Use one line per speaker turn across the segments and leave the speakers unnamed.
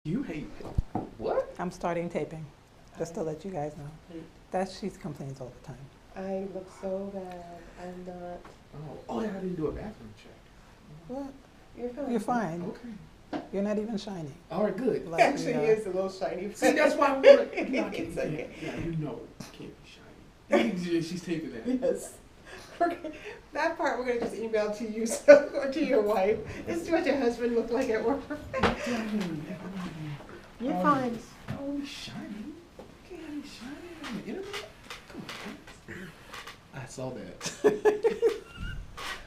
You hate what?
I'm starting taping, just to let you guys know. She complains all the time.
I look so bad. I'm not.
Oh, yeah, I didn't do a bathroom check.
What?
You're fine.
You're fine.
Okay.
You're not even shining.
All right, good.
Like
Actually,
we
he
are.
is a little shiny.
See, that's why I want to. No, I can't,
It's okay.
yeah, you know, it can't be shiny. She's taping that.
Yes. That part we're gonna just email to you, so, or to your wife. This is what your husband looked like at work. You're fine.
Oh, shiny. Can't be shiny on the internet. Come on. I saw that.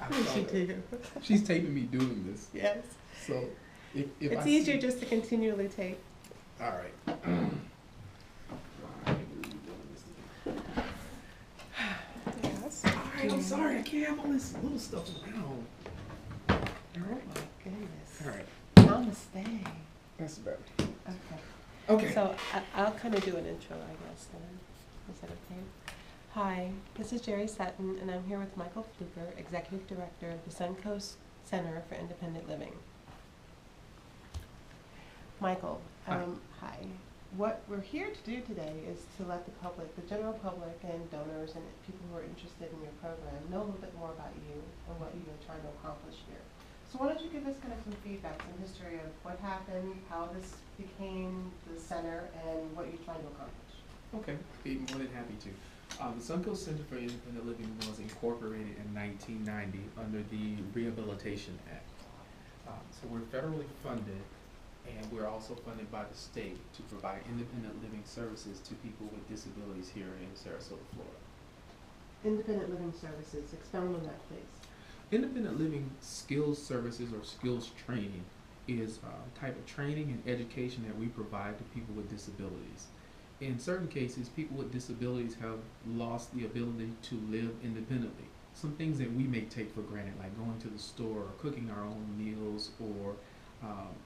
I saw that. She's taping me doing this.
Yes.
So, if
It's
I
easier
see,
just to continually tape.
all right. Why are we doing this again?
Yes.
All right, I'm sorry. I can't have all this little stuff around.
Oh my goodness.
All right.
Namaste.
That's better.
Okay.
Okay.
So I'll kind of do an intro, I guess, then. Is that okay? Hi, this is Jerry Sutton, and I'm here with Michael Fluker, Executive Director of the Suncoast Center for Independent Living. Michael,
Hi.
hi. What we're here to do today is to let the public, the general public and donors and people who are interested in your program know a little bit more about you and what you're trying to accomplish here. So why don't you give us kind of some feedback, some history of what happened, how this became the center, and what you're trying to accomplish.
Okay, be more than happy to. The Suncoast Center for Independent Living was incorporated in 1990 under the Rehabilitation Act. So we're federally funded, and we're also funded by the state to provide independent living services to people with disabilities here in Sarasota, Florida.
Independent Living Services, expound on that, please.
Independent living skills services or skills training is a type of training and education that we provide to people with disabilities. In certain cases, people with disabilities have lost the ability to live independently. Some things that we may take for granted, like going to the store or cooking our own meals, or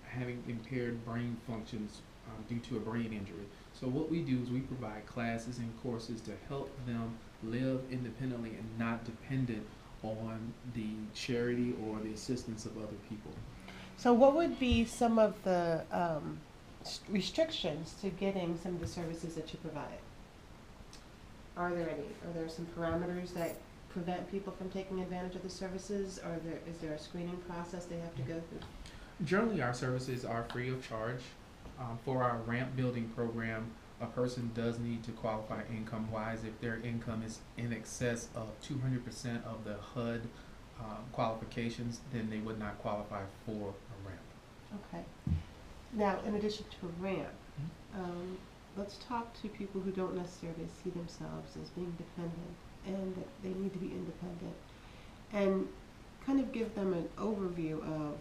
having impaired brain functions due to a brain injury. So what we do is we provide classes and courses to help them live independently and not dependent on the charity or the assistance of other people.
So what would be some of the restrictions to getting some of the services that you provide? Are there any? Are there some parameters that prevent people from taking advantage of the services? Is there a screening process they have to go through?
Generally, our services are free of charge. For our ramp building program, a person does need to qualify income-wise. If their income is in excess of 200% of the HUD qualifications, then they would not qualify for a ramp.
Okay. Now, in addition to a ramp, let's talk to people who don't necessarily see themselves as being dependent and that they need to be independent, and kind of give them an overview of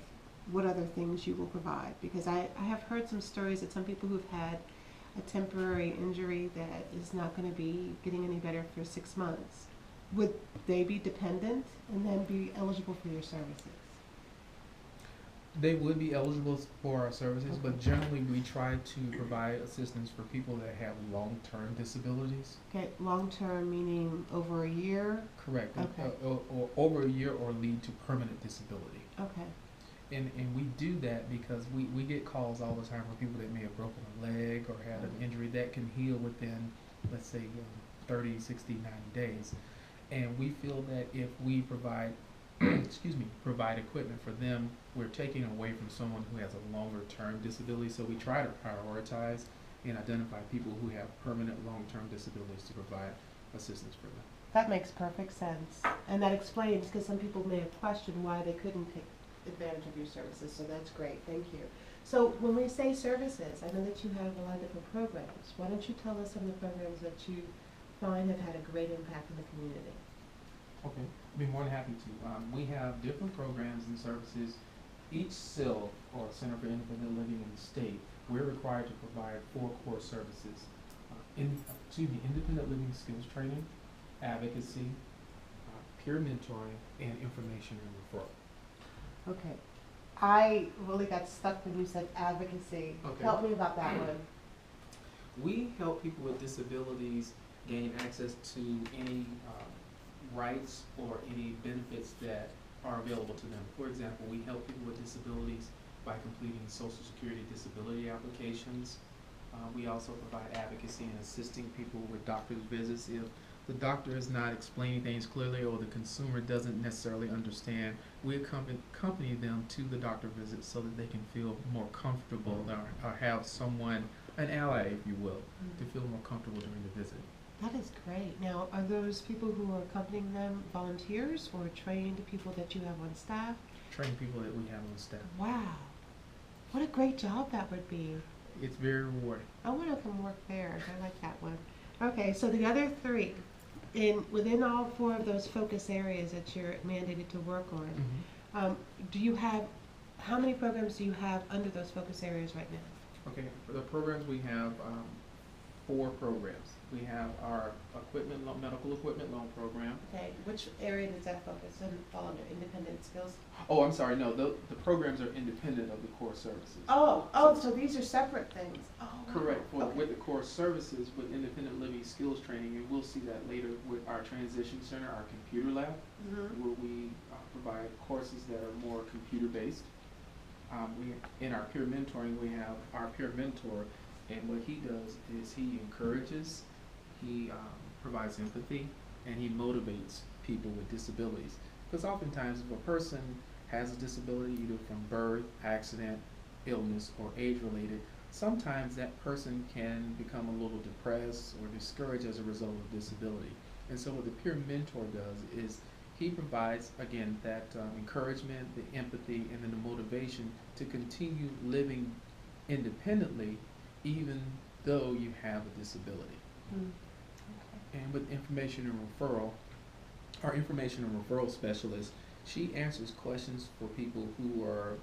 what other things you will provide. Because I have heard some stories that some people who've had a temporary injury that is not going to be getting any better for 6 months, would they be dependent and then be eligible for your services?
They would be eligible for our services, but generally we try to provide assistance for people that have long-term disabilities.
Okay, long-term meaning over a year?
Correct.
Okay.
Or over a year, or lead to permanent disability.
Okay.
And we do that because we get calls all the time from people that may have broken a leg or had an injury that can heal within, let's say, 30, 60, 90 days. And we feel that if we provide provide equipment for them, we're taking away from someone who has a longer term disability. So we try to prioritize and identify people who have permanent long-term disabilities to provide assistance for them.
That makes perfect sense. And that explains, because some people may have questioned why they couldn't take advantage of your services, so that's great, thank you. So when we say services, I know that you have a lot of different programs. Why don't you tell us some of the programs that you find have had a great impact in the community?
Okay, I'd be more than happy to. We have different programs and services. Each CIL, or Center for Independent Living in the state, we're required to provide 4 core services. Independent living skills training, advocacy, peer mentoring, and information and referral.
Okay. I really got stuck when you said advocacy.
Okay.
Help me about that one.
We help people with disabilities gain access to any rights or any benefits that are available to them. For example, we help people with disabilities by completing Social Security disability applications. We also provide advocacy in assisting people with doctor's visits. If the doctor is not explaining things clearly or the consumer doesn't necessarily understand, we accompany them to the doctor visit so that they can feel more comfortable or have someone, an ally, if you will, to feel more comfortable during the visit.
That is great. Now, are those people who are accompanying them volunteers or trained people that you have on staff?
Train people that we have on staff.
Wow. What a great job that would be.
It's very rewarding.
I want to come work there. I like that one. Okay, so the other three, within all four of those focus areas that you're mandated to work on, do you have, how many programs do you have under those focus areas right now?
Okay, for the programs we have 4 programs. We have our medical equipment loan program.
Okay, which area does that focus on, fall under independent skills?
Oh, I'm sorry, no, the programs are independent of the core services.
So these are separate things. Oh, wow.
Correct.
Okay.
With the core services, with independent living skills training, and we'll see that later with our transition center, our computer lab, where we provide courses that are more computer based. In our peer mentoring, we have our peer mentor, and what he does is he encourages, he provides empathy, and he motivates people with disabilities. Because oftentimes if a person has a disability either from birth, accident, illness, or age-related, sometimes that person can become a little depressed or discouraged as a result of disability. And so what the peer mentor does is he provides, again, that encouragement, the empathy, and then the motivation to continue living independently even though you have a disability.
Okay.
And with information and referral, our information and referral specialist, she answers questions for people who are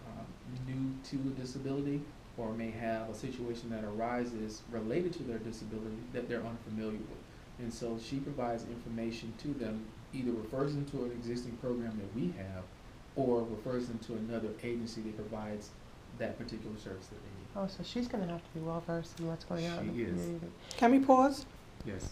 new to a disability or may have a situation that arises related to their disability that they're unfamiliar with. And so she provides information to them, either refers them to an existing program that we have or refers them to another agency that provides that particular service that they need.
Oh, so she's going to have to be well versed in what's going on in the
She is.
community.
Can we pause?
Yes.